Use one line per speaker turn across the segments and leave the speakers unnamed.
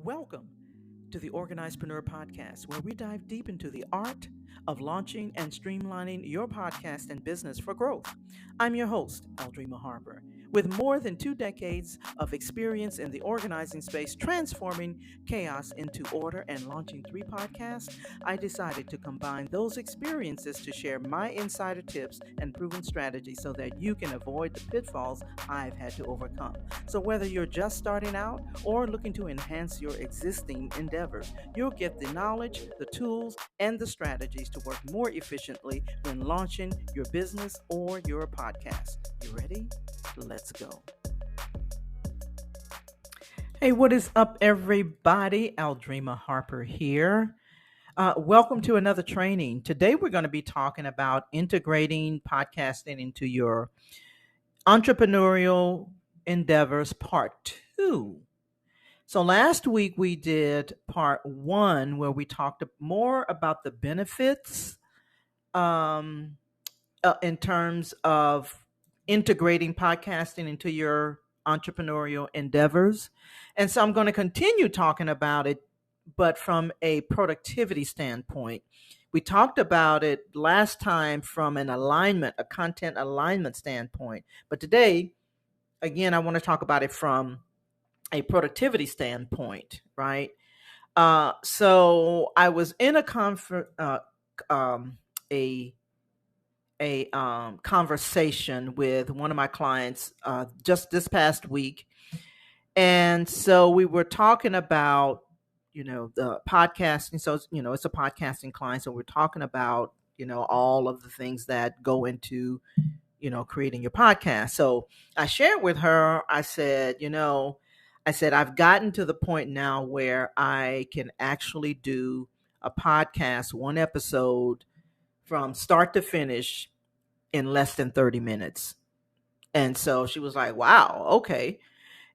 Welcome to the Organizepreneur Podcast, where we dive deep into the art of launching and streamlining your podcast and business for growth. I'm your host, Aldrima Harper. With more than 2 decades of experience in the organizing space, transforming chaos into order and launching 3 podcasts, I decided to combine those experiences to share my insider tips and proven strategies so that you can avoid the pitfalls I've had to overcome. So, whether you're just starting out or looking to enhance your existing endeavors, you'll get the knowledge, the tools, and the strategies to work more efficiently when launching your business or your podcast. You ready? Let's go. Hey, what is up, everybody? Aldrima Harper here. Welcome to another training. Today, we're going to be talking about integrating podcasting into your entrepreneurial endeavors, part 2. So last week we did part 1, where we talked more about the benefits in terms of integrating podcasting into your entrepreneurial endeavors. And so I'm going to continue talking about it, but from a productivity standpoint. We talked about it last time from a content alignment standpoint. But today, again, I want to talk about it from a productivity standpoint, right? So I was in a conversation with one of my clients just this past week, and so we were talking about the podcasting. So it's a podcasting client, so we're talking about all of the things that go into creating your podcast. So I shared with her, I said, I've gotten to the point now where I can actually do a podcast, one episode from start to finish in less than 30 minutes. And so she was like, wow, okay.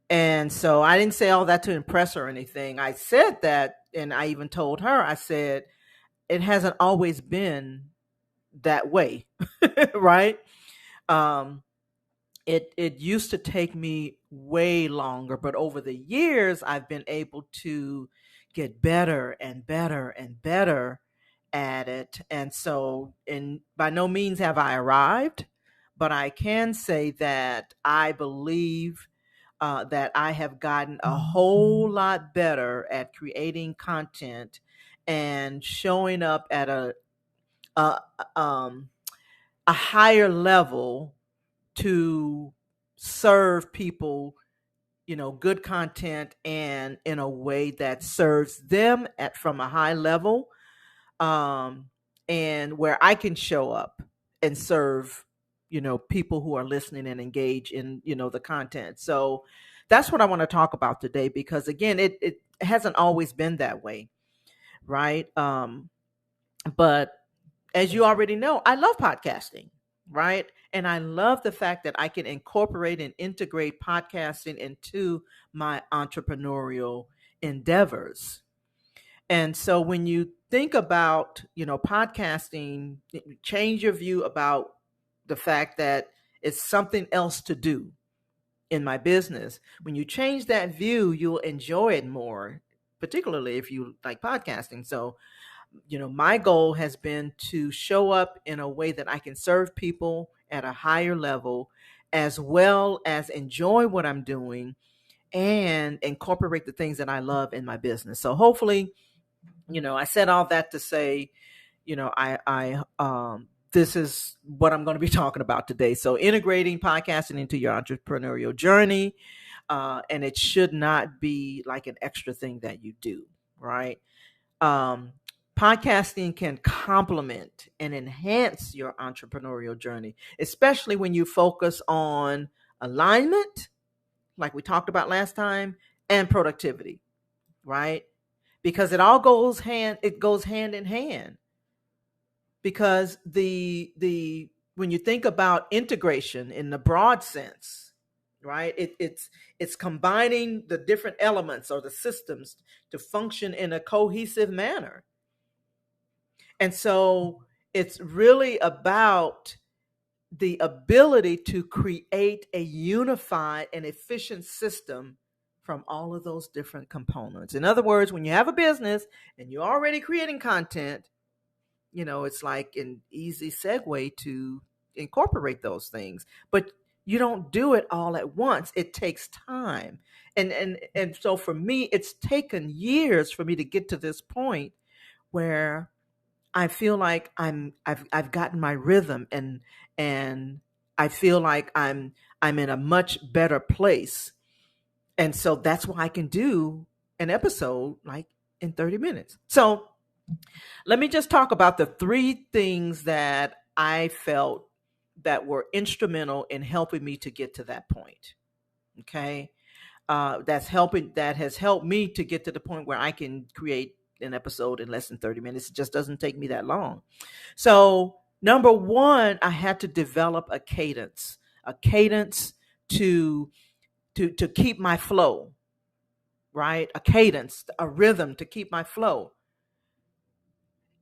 And so I didn't say all that to impress her or anything. I said that, and I even told her, I said, it hasn't always been that way, right? It used to take me way longer, but over the years, I've been able to get better and better and better at it. And so, by no means have I arrived, but I can say that I believe that I have gotten a whole lot better at creating content and showing up at a higher level to serve people, good content, and in a way that serves them from a high level, and where I can show up and serve, people who are listening and engage in, the content. So that's what I want to talk about today, because again, it hasn't always been that way, right? But as you already know, I love podcasting, right? And I love the fact that I can incorporate and integrate podcasting into my entrepreneurial endeavors. And so when you think about, podcasting, change your view about the fact that it's something else to do in my business. When you change that view, you'll enjoy it more, particularly if you like podcasting. So my goal has been to show up in a way that I can serve people at a higher level, as well as enjoy what I'm doing and incorporate the things that I love in my business. So hopefully, I said all that to say, this is what I'm going to be talking about today. So integrating podcasting into your entrepreneurial journey, and it should not be like an extra thing that you do, right? Podcasting can complement and enhance your entrepreneurial journey, especially when you focus on alignment, like we talked about last time, and productivity, right? Because it goes hand in hand. Because when you think about integration in the broad sense, right, it's combining the different elements or the systems to function in a cohesive manner. And so it's really about the ability to create a unified and efficient system from all of those different components. In other words, when you have a business and you're already creating content, it's like an easy segue to incorporate those things. But you don't do it all at once. It takes time. And so for me, it's taken years for me to get to this point where I feel like I've gotten my rhythm, and I feel like I'm in a much better place. And so that's why I can do an episode like in 30 minutes. So let me just talk about the three things that I felt that were instrumental in helping me to get to that point. Okay. That has helped me to get to the point where I can create an episode in less than 30 minutes. It just doesn't take me that long. So number one, I had to develop a cadence to keep my flow, right? A cadence, a rhythm to keep my flow.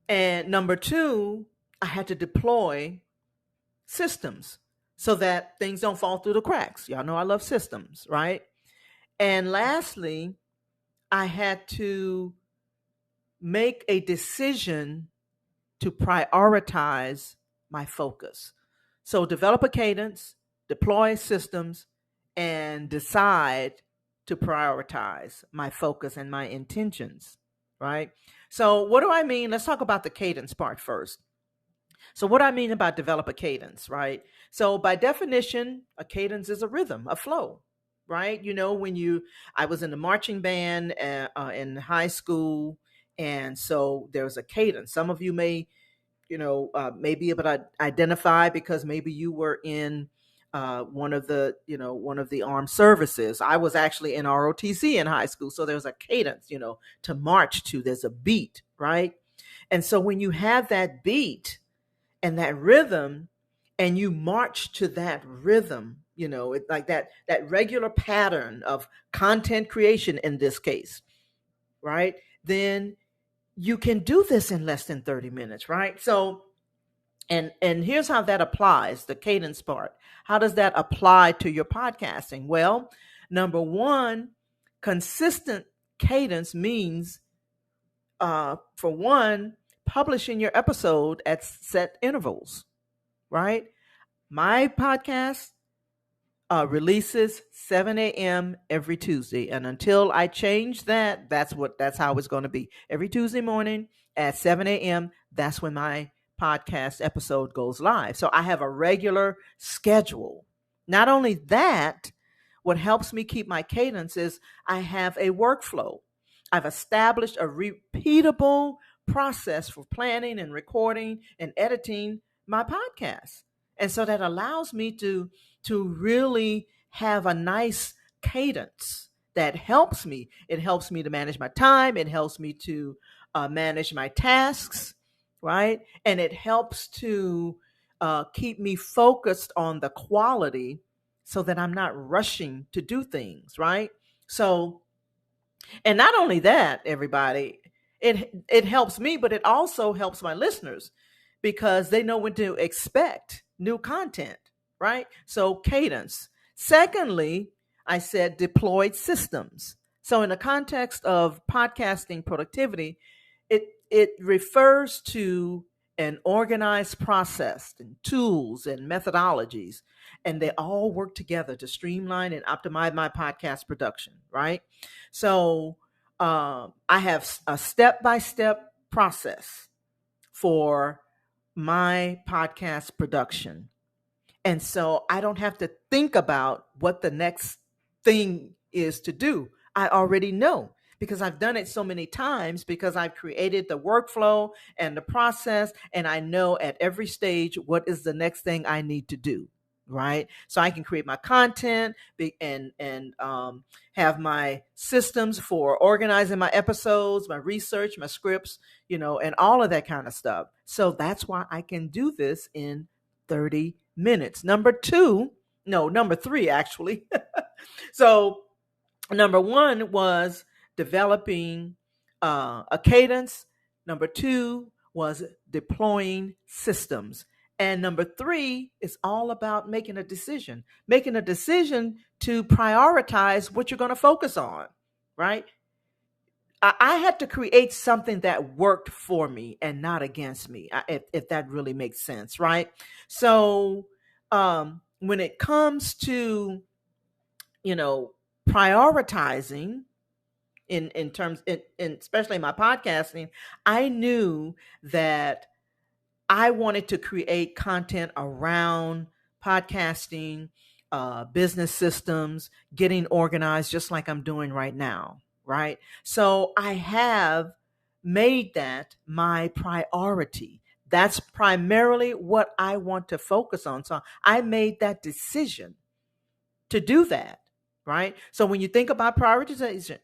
And number two, I had to deploy systems so that things don't fall through the cracks. Y'all know I love systems, right? And lastly, I had to make a decision to prioritize my focus. So develop a cadence, deploy systems, and decide to prioritize my focus and my intentions, right? So what do I mean? Let's talk about the cadence part first. So what I mean about develop a cadence, right? So by definition, a cadence is a rhythm, a flow, right? I was in the marching band in high school, and so there's a cadence. Some of you may, may be able to identify because maybe you were in one of the armed services. I was actually in ROTC in high school, so there's a cadence, to march to. There's a beat, right? And so when you have that beat and that rhythm, and you march to that rhythm, it's like that regular pattern of content creation in this case, right? Then you can do this in less than 30 minutes, right? So, and here's how that applies, the cadence part. How does that apply to your podcasting? Well, number one, consistent cadence means, for one, publishing your episode at set intervals, right? My podcast releases 7 a.m. every Tuesday. And until I change that, that's how it's going to be. Every Tuesday morning at 7 a.m., that's when my podcast episode goes live. So I have a regular schedule. Not only that, what helps me keep my cadence is I have a workflow. I've established a repeatable process for planning and recording and editing my podcast. And so that allows me to really have a nice cadence that helps me. It helps me to manage my time. It helps me to manage my tasks, right? And it helps to keep me focused on the quality so that I'm not rushing to do things, right? So, and not only that, everybody, it helps me, but it also helps my listeners because they know when to expect new content, right? So cadence. Secondly, I said deployed systems. So in the context of podcasting productivity, it refers to an organized process and tools and methodologies, and they all work together to streamline and optimize my podcast production, right? So I have a step-by-step process for my podcast production. And so I don't have to think about what the next thing is to do. I already know because I've done it so many times, because I've created the workflow and the process, and I know at every stage what is the next thing I need to do, right? So I can create my content and have my systems for organizing my episodes, my research, my scripts, and all of that kind of stuff. So that's why I can do this in 30 minutes. Number three, actually. So number one was developing a cadence. Number two was deploying systems. And number three is all about making a decision to prioritize what you're going to focus on, right? I had to create something that worked for me and not against me, if that really makes sense, right? So when it comes to, you know, prioritizing in terms in especially my podcasting, I knew that I wanted to create content around podcasting, business systems, getting organized, just like I'm doing right now. Right. So I have made that my priority. That's primarily what I want to focus on. So I made that decision to do that, right? So when you think about prioritization,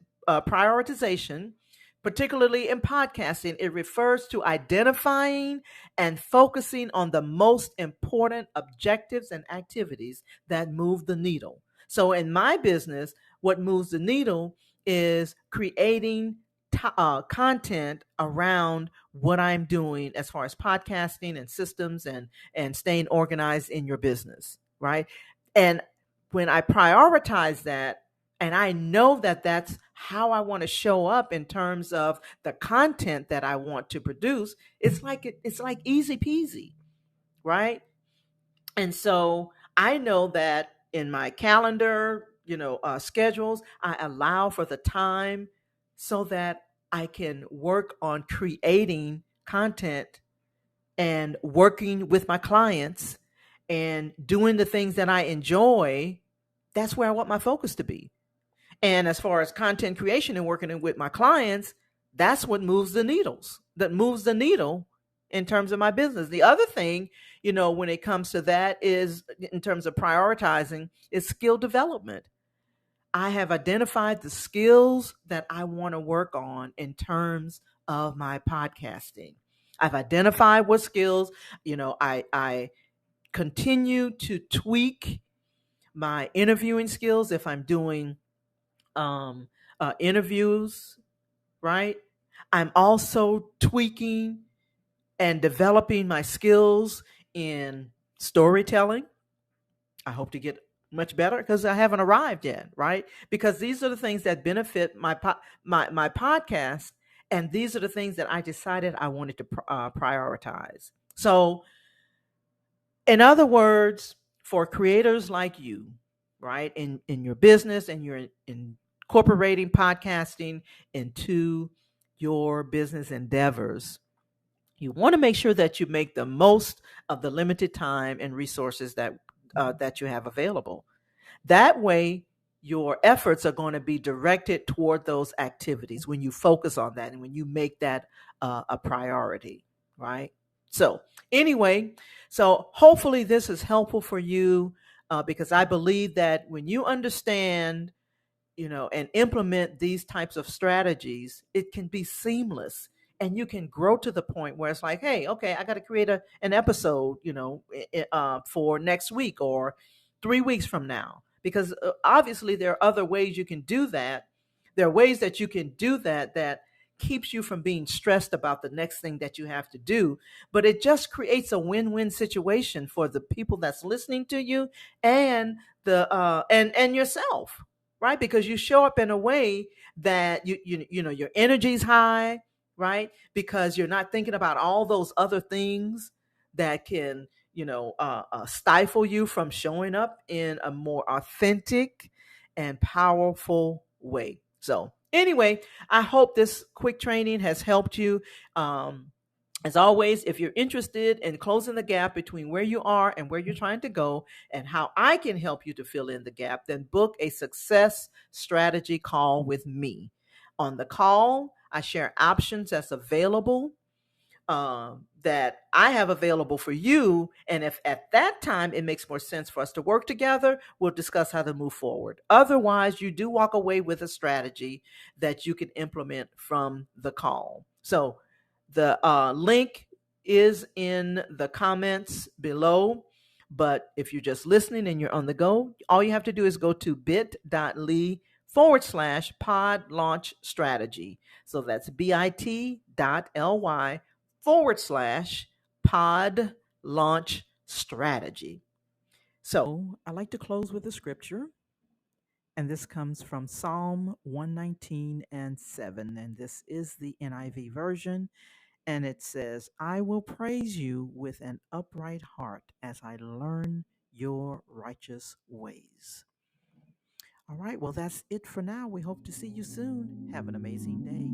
particularly in podcasting, it refers to identifying and focusing on the most important objectives and activities that move the needle. So in my business, what moves the needle is creating content around what I'm doing as far as podcasting and systems and staying organized in your business, right? And when I prioritize that, and I know that that's how I want to show up in terms of the content that I want to produce, it's like easy peasy, right? And so I know that in my calendar, schedules, I allow for the time so that I can work on creating content and working with my clients and doing the things that I enjoy. That's where I want my focus to be. And as far as content creation and working with my clients, that's what moves the needles, that moves the needle in terms of my business. The other thing, when it comes to that is in terms of prioritizing is skill development. I have identified the skills that I want to work on in terms of my podcasting. I've identified what skills, I continue to tweak my interviewing skills if I'm doing interviews, right? I'm also tweaking and developing my skills in storytelling. I hope to get much better because I haven't arrived yet, right? Because these are the things that benefit my podcast, and these are the things that I decided I wanted to prioritize. So, in other words, for creators like you, right, in your business, and you're incorporating podcasting into your business endeavors, you want to make sure that you make the most of the limited time and resources that you have available. That way, your efforts are going to be directed toward those activities when you focus on that and when you make that a priority, right? So, anyway, so hopefully this is helpful for you because I believe that when you understand, and implement these types of strategies, it can be seamless and you can grow to the point where it's like, hey, okay, I got to create an episode, for next week or 3 weeks from now. Because obviously there are other ways you can do that. There are ways that you can do that keeps you from being stressed about the next thing that you have to do. But it just creates a win-win situation for the people that's listening to you and and yourself, right? Because you show up in a way that your energy's high, right? Because you're not thinking about all those other things that can stifle you from showing up in a more authentic and powerful way. So anyway, I hope this quick training has helped you. As always, if you're interested in closing the gap between where you are and where you're trying to go and how I can help you to fill in the gap, then book a success strategy call with me. On the call, I share options that's available, that I have available for you. And if at that time it makes more sense for us to work together, we'll discuss how to move forward. Otherwise, you do walk away with a strategy that you can implement from the call. So the link is in the comments below. But if you're just listening and you're on the go, all you have to do is go to bit.ly/pod launch strategy. So that's bit.ly/pod launch strategy. So I like to close with a scripture. And this comes from Psalm 119 and 7. And this is the NIV version. And it says, I will praise you with an upright heart as I learn your righteous ways. All right. Well, that's it for now. We hope to see you soon. Have an amazing day.